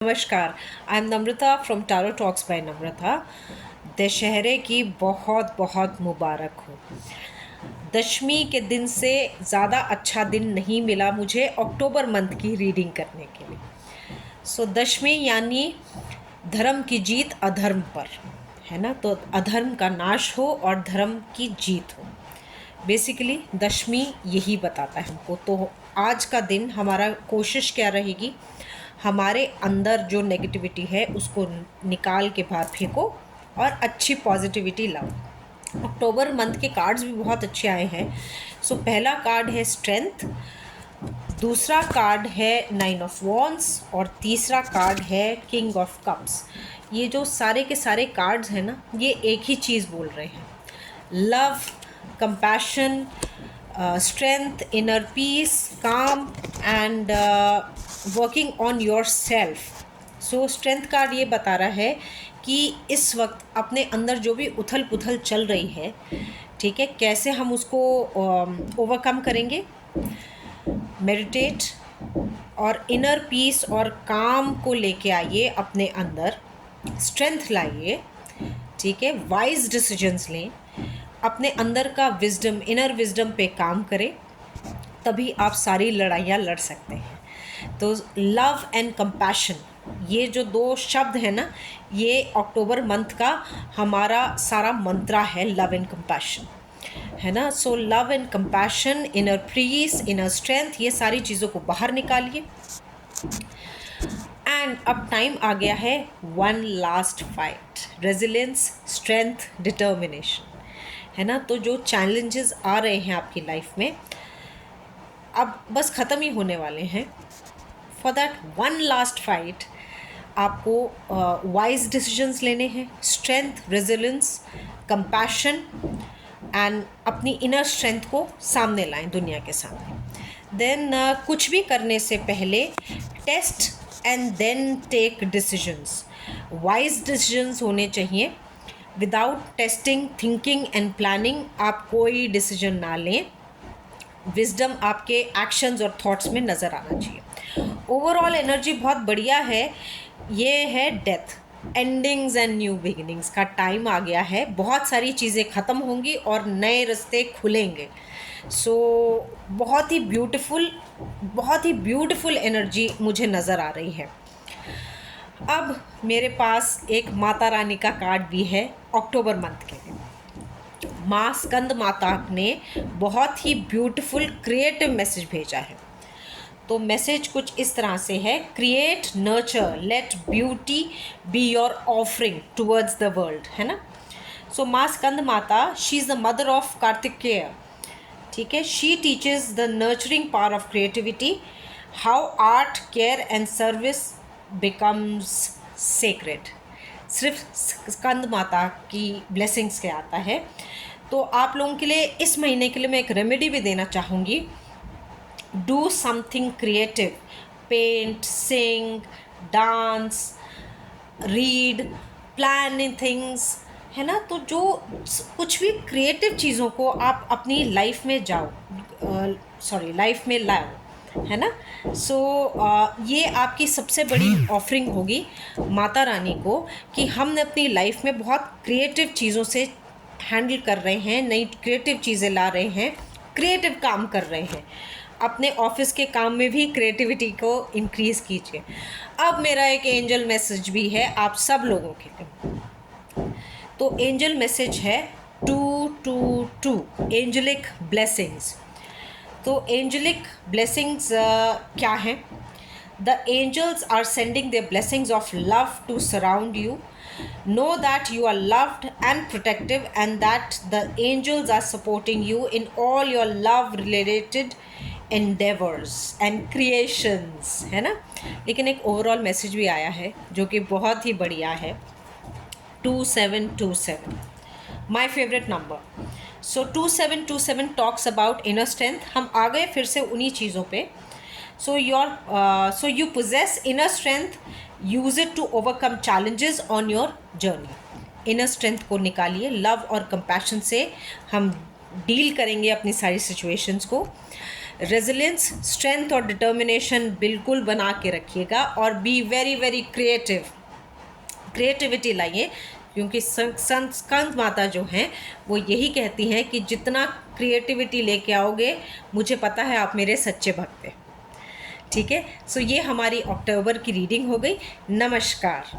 नमस्कार। I am Namrata from Taro talks by Namrata. दशहरे की बहुत बहुत मुबारक हो। दशमी के दिन से ज़्यादा अच्छा दिन नहीं मिला मुझे अक्टूबर मंथ की रीडिंग करने के लिए। दशमी यानी धर्म की जीत अधर्म पर, है ना। तो अधर्म का नाश हो और धर्म की जीत हो। बेसिकली दशमी यही बताता है हमको। तो आज का दिन हमारा कोशिश क्या रहेगी, हमारे अंदर जो नेगेटिविटी है उसको निकाल के बाहर फेंको और अच्छी पॉजिटिविटी लाओ। अक्टूबर मंथ के कार्ड्स भी बहुत अच्छे आए हैं। पहला कार्ड है स्ट्रेंथ, दूसरा कार्ड है 9 ऑफ वॉन्ड्स और तीसरा कार्ड है किंग ऑफ कप्स। ये जो सारे के सारे कार्ड्स हैं ना, ये एक ही चीज़ बोल रहे हैं, love, compassion, strength, inner peace, calm and working on yourself. Strength card ये बता रहा है कि इस वक्त अपने अंदर जो भी उथल पुथल चल रही है, ठीक है, कैसे हम उसको ओवरकम करेंगे। मेडिटेट और इनर पीस और काम को लेके आइए अपने अंदर, स्ट्रेंथ लाइए, ठीक है, वाइज डिसीजंस लें, अपने अंदर का विजडम, इनर विजडम पे काम करें, तभी आप सारी लड़ाइयाँ लड़ सकते हैं। तो लव एंड कंपैशन, ये जो दो शब्द है ना, ये अक्टूबर मंथ का हमारा सारा मंत्रा है, लव एंड कंपैशन, है ना। Love and compassion, inner peace, inner strength, ये सारी चीज़ों को बाहर निकालिए। एंड अब टाइम आ गया है one last fight, resilience, strength, determination, है ना। तो जो चैलेंजेस आ रहे हैं आपकी लाइफ में अब बस ख़त्म ही होने वाले हैं। For that one last fight आपको वाइज डिसीजंस लेने हैं, स्ट्रेंथ, रेजिलियंस, कंपैशन एंड अपनी इनर स्ट्रेंथ को सामने लाएं दुनिया के सामने। देन कुछ भी करने से पहले test and then take decisions. Wise decisions होने चाहिए। Without testing, thinking and planning आप कोई डिसीजन ना लें। विजडम आपके एक्शंस और थॉट्स में नज़र आना चाहिए। ओवरऑल एनर्जी बहुत बढ़िया है। ये है death, endings and new beginnings का टाइम आ गया है। बहुत सारी चीज़ें ख़त्म होंगी और नए रास्ते खुलेंगे। बहुत ही ब्यूटीफुल एनर्जी मुझे नज़र आ रही है। अब मेरे पास एक माता रानी का कार्ड भी है अक्टूबर मंथ के लिए। माँ स्कंद माता ने बहुत ही ब्यूटीफुल क्रिएटिव मैसेज भेजा है। तो मैसेज कुछ इस तरह से है, create, nurture, let beauty be your offering towards the world, है ना। माँ Skanda Mata, she is the mother of Kartikeya, ठीक है। She teaches the nurturing power of creativity, how art, care and service becomes sacred. सिर्फ स्कंद माता की ब्लेसिंग्स के आता है। तो आप लोगों के लिए इस महीने के लिए मैं एक रेमेडी भी देना चाहूँगी। Do something creative, paint, sing, dance, read, plan things, है ना। तो जो कुछ भी क्रिएटिव चीज़ों को आप अपनी लाइफ में लाइफ में लाओ, है ना। ये आपकी सबसे बड़ी ऑफरिंग होगी माता रानी को कि हम अपनी लाइफ में बहुत क्रिएटिव चीज़ों से हैंडल कर रहे हैं, नई क्रिएटिव चीज़ें ला रहे हैं, क्रिएटिव काम कर रहे हैं। अपने ऑफिस के काम में भी क्रिएटिविटी को इंक्रीज़ कीजिए। अब मेरा एक एंजल मैसेज भी है आप सब लोगों के लिए। तो एंजल मैसेज है 222, एंजलिक ब्लेसिंग्स। तो एंजलिक ब्लेसिंग्स क्या हैं? The angels are sending their blessings of love to surround you. Know that you are loved and protective and that the angels are supporting you in all your love related endeavors and creations, है ना। लेकिन एक overall message भी आया है जो कि बहुत ही बढ़िया है, 2727, my favourite number. 2727 talks about inner strength. हम आ गए फिर से उन्हीं चीज़ों पे। You possess inner strength, use it to overcome challenges on your journey. Inner strength को निकालिए, लव और कंपैशन से हम डील करेंगे अपनी सारी सिचुएशंस को। रेजिलियंस, स्ट्रेंथ और डिटर्मिनेशन बिल्कुल बना के रखिएगा और be very very creative, creativity लाइए, क्योंकि संत स्कंद माता जो हैं वो यही कहती हैं कि जितना क्रिएटिविटी लेके आओगे, मुझे पता है आप मेरे सच्चे भक्त हैं। ठीक है, सो ये हमारी अक्टूबर की रीडिंग हो गई। नमस्कार।